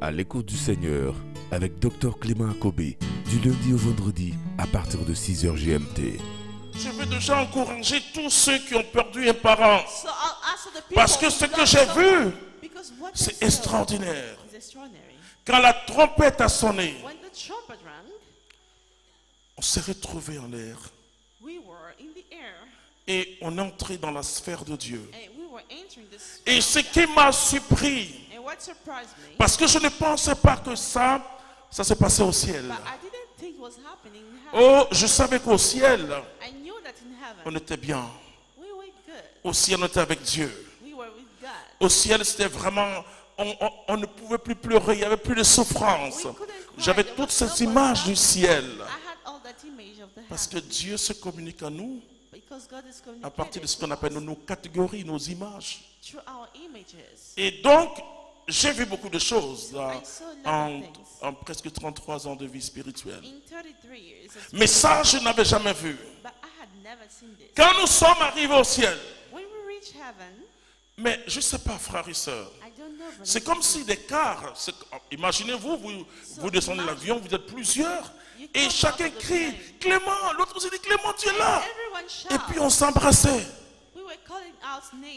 À l'écoute du Seigneur, avec Dr Clément Akobé, du lundi au vendredi, à partir de 6h GMT. Je veux déjà encourager tous ceux qui ont perdu un parent. Parce que ce que j'ai vu, c'est extraordinaire. Quand la trompette a sonné, on s'est retrouvés en l'air. Et on est entré dans la sphère de Dieu. Et ce qui m'a surpris, parce que je ne pensais pas que ça s'est passé au ciel. Oh, je savais qu'au ciel, on était bien. Au ciel, on était avec Dieu. Au ciel, c'était vraiment, on ne pouvait plus pleurer, il n'y avait plus de souffrance. J'avais toutes ces images du ciel. Parce que Dieu se communique à nous à partir de ce qu'on appelle nos catégories, nos images. Et donc, j'ai vu beaucoup de choses en presque 33 ans de vie spirituelle. Mais ça, je n'avais jamais vu. Quand nous sommes arrivés au ciel, mais je ne sais pas, frères et sœurs, c'est comme si des cars, imaginez-vous, vous descendez de l'avion, vous êtes plusieurs, et chacun crie, Clément, l'autre aussi dit, Clément, tu es là. Et puis on s'embrassait.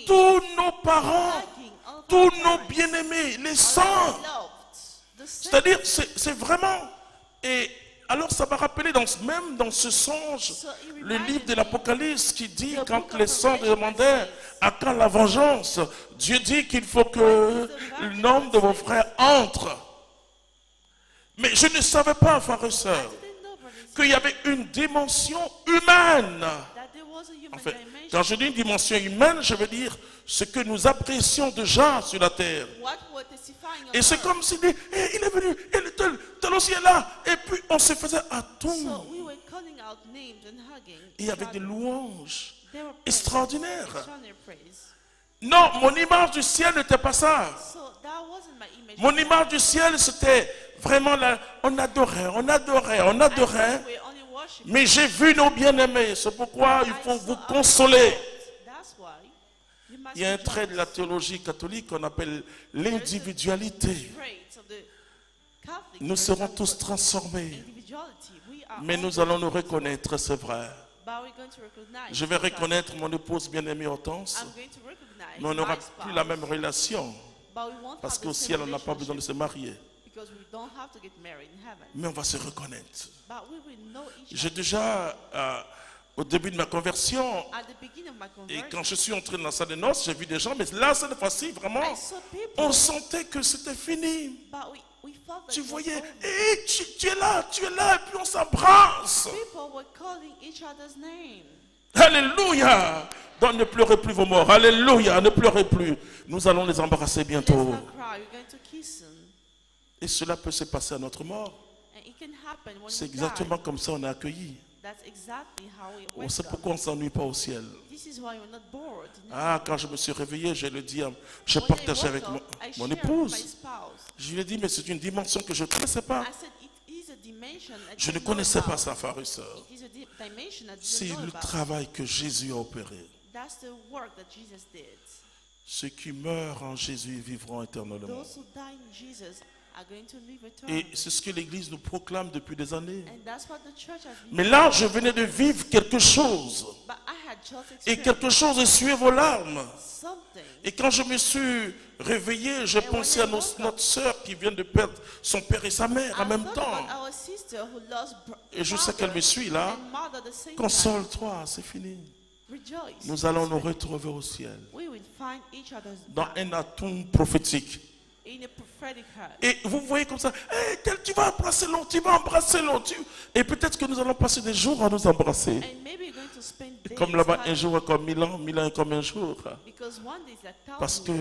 Tous nos parents, tous nos bien-aimés, les saints. C'est-à-dire, c'est vraiment... Et alors ça m'a rappelé, même dans ce songe, le livre de l'Apocalypse qui dit, quand les saints demandaient à quand la vengeance, Dieu dit qu'il faut que le nombre de vos frères entre. Mais je ne savais pas, frères et sœurs, qu'il y avait une dimension humaine. En fait, quand je dis une dimension humaine, je veux dire ce que nous apprécions déjà sur la terre. Et c'est comme s'il dit, hey, il est venu, et tel aussi est là. Et puis on se faisait attendre. Et avec des louanges extraordinaires. Non, mon image du ciel n'était pas ça. Mon image du ciel, c'était vraiment là, on adorait. Mais j'ai vu nos bien-aimés, c'est pourquoi il faut vous consoler. Il y a un trait de la théologie catholique qu'on appelle l'individualité. Nous serons tous transformés, mais nous allons nous reconnaître, c'est vrai. Je vais reconnaître mon épouse bien-aimée Hortense, mais on n'aura plus la même relation, parce qu'au ciel, on n'a pas besoin de se marier. Mais on va se reconnaître. J'ai déjà, au début de ma conversion, et quand je suis entré dans la salle de noces, j'ai vu des gens, mais là, cette fois-ci, vraiment, on sentait que c'était fini. Tu voyais, hey, tu es là, et puis on s'embrasse. Alléluia. Donc ne pleurez plus vos morts. Alléluia, ne pleurez plus. Nous allons les embrasser bientôt. Et cela peut se passer à notre mort. C'est exactement comme ça on est accueilli. On sait pourquoi on ne s'ennuie pas au ciel. Ah, quand je me suis réveillé, je le dis, je partageais avec mon épouse. Je lui ai dit, mais c'est une dimension que je ne connaissais pas. Je ne connaissais pas ça, frères et sœurs. C'est le travail que Jésus a opéré. Ceux qui meurent en Jésus vivront éternellement. Et c'est ce que l'Église nous proclame depuis des années. Mais là, je venais de vivre quelque chose. Et quelque chose essuyait vos larmes. Et quand je me suis réveillé, j'ai pensé à notre sœur qui vient de perdre son père et sa mère en même temps. Et je sais qu'elle me suit là. Console-toi, c'est fini. Nous allons nous retrouver au ciel. Dans un atome prophétique. Et vous voyez comme ça, hey, tu vas embrasser l'autre, tu vas embrasser l'autre. Et peut-être que nous allons passer des jours à nous embrasser. Et comme là-bas, un jour est comme 1000 ans, 1000 ans est comme un jour. Parce que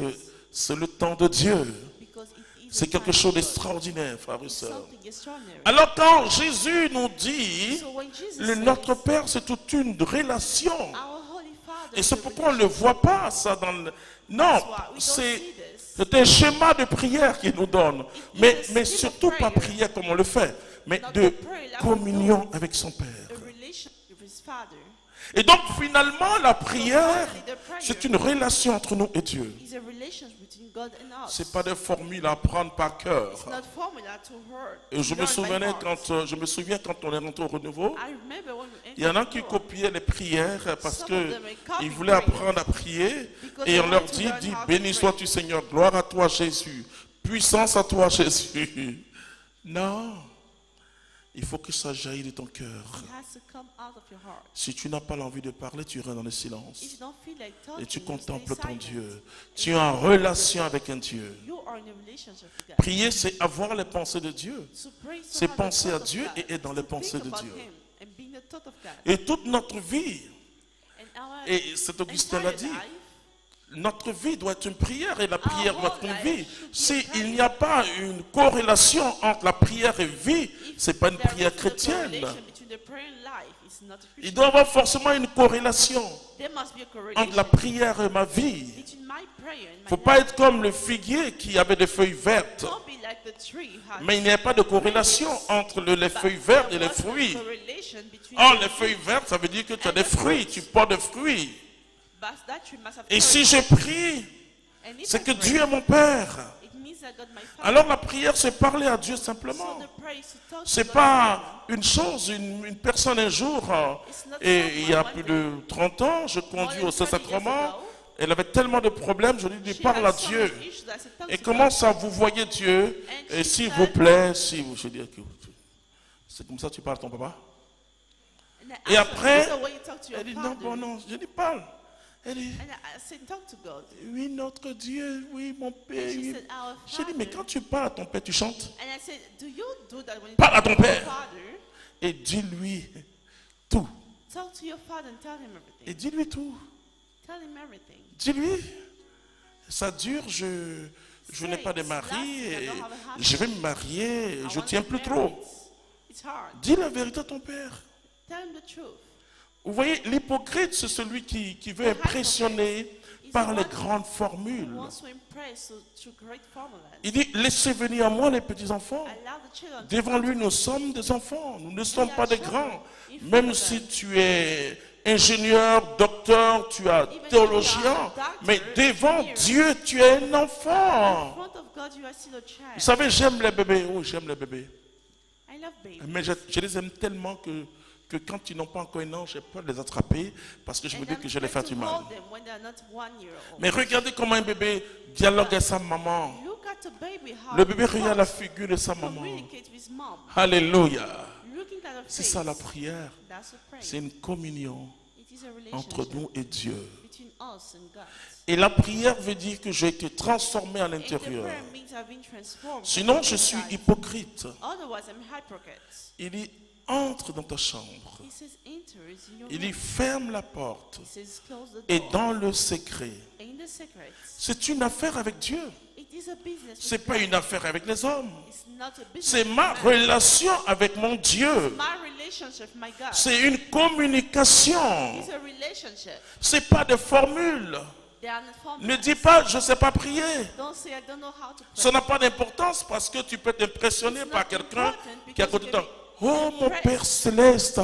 c'est le temps de Dieu. C'est quelque chose d'extraordinaire, frères et sœurs. Alors quand Jésus nous dit, notre Père, c'est toute une relation. Et c'est pourquoi on ne le voit pas, ça, dans le... Non, c'est un schéma de prière qu'il nous donne. Mais surtout pas prière comme on le fait, mais de communion avec son Père. Et donc finalement, la prière, c'est une relation entre nous et Dieu. Ce n'est pas des formules à apprendre par cœur. Et je me souviens quand on est rentré au renouveau, il y en a qui copiaient les prières parce qu'ils voulaient apprendre à prier. Et on leur dit, béni sois-tu Seigneur, gloire à toi Jésus, puissance à toi Jésus. Non. Il faut que ça jaillisse de ton cœur. Si tu n'as pas l'envie de parler, tu restes dans le silence. Et tu contemples ton Dieu. Tu es en relation avec un Dieu. Prier, c'est avoir les pensées de Dieu. C'est penser à Dieu et être dans les pensées de Dieu. Et toute notre vie, et cet Augustin l'a dit, notre vie doit être une prière et la prière doit être une vie. S'il n'y a pas une corrélation entre la prière et vie, ce n'est pas une prière chrétienne. Il doit y avoir forcément une corrélation entre la prière et ma vie. Il ne faut pas être comme le figuier qui avait des feuilles vertes. Mais il n'y a pas de corrélation entre les feuilles vertes et les fruits. Or, les feuilles vertes, ça veut dire que tu as des fruits, tu portes des fruits. Et si je prie, c'est que Dieu est mon Père. Alors la prière, c'est parler à Dieu simplement. Ce n'est pas une chose, une personne un jour, et il y a plus de 30 ans, je conduis au Saint-Sacrement, elle avait tellement de problèmes, je lui dis, parle à Dieu. Et comment ça, vous voyez Dieu? Et s'il vous plaît, si vous... Je dis, c'est comme ça que tu parles à ton papa? Et après, elle dit, non, bon, non, je dis, parle. Elle dit, oui, notre Dieu, oui, mon Père. Oui. Je dis, mais quand tu parles à ton Père, tu chantes? Parle à ton Père. Et dis-lui tout. Et dis-lui tout. Dis-lui, ça dure, je n'ai pas de mari, et je vais me marier, je ne tiens plus trop. Dis la vérité à ton Père. Vous voyez, l'hypocrite, c'est celui qui veut impressionner par les grandes formules. Il dit, laissez venir à moi les petits enfants. Devant lui, nous sommes des enfants. Nous ne sommes pas des grands. Même si tu es ingénieur, docteur, tu es théologien, mais devant Dieu, tu es un enfant. Vous savez, j'aime les bébés. Oh, j'aime les bébés. Mais je les aime tellement que quand ils n'ont pas encore un an, j'ai peur de les attraper parce que je me dis que je les fais du mal. Mais regardez comment un bébé dialogue avec sa maman. Le bébé regarde la figure de sa maman. Alléluia. C'est ça la prière. C'est une communion entre nous et Dieu. Et la prière veut dire que j'ai été transformé à l'intérieur. Sinon, je suis hypocrite. Il dit, entre dans ta chambre. Il dit, ferme la porte. Et dans le secret. C'est une affaire avec Dieu. Ce n'est pas une affaire avec les hommes. C'est ma relation avec mon Dieu. C'est une communication. Ce n'est pas des formules. Ne dis pas, je ne sais pas prier. Ça n'a pas d'importance parce que tu peux t'impressionner par quelqu'un qui a côté de toi. Oh mon Père Céleste,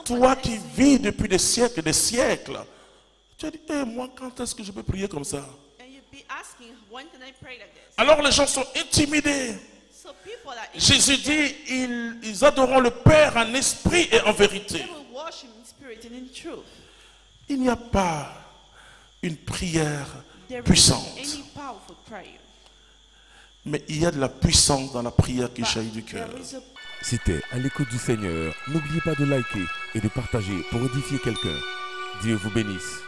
toi qui vis depuis des siècles et des siècles. Tu as dit, moi quand est-ce que je peux prier comme ça? Alors les gens sont intimidés. Jésus dit, ils adoreront le Père en esprit et en vérité. Il n'y a pas une prière puissante. Mais il y a de la puissance dans la prière qui jaillit du cœur. C'était À l'écoute du Seigneur. N'oubliez pas de liker et de partager pour édifier quelqu'un. Dieu vous bénisse.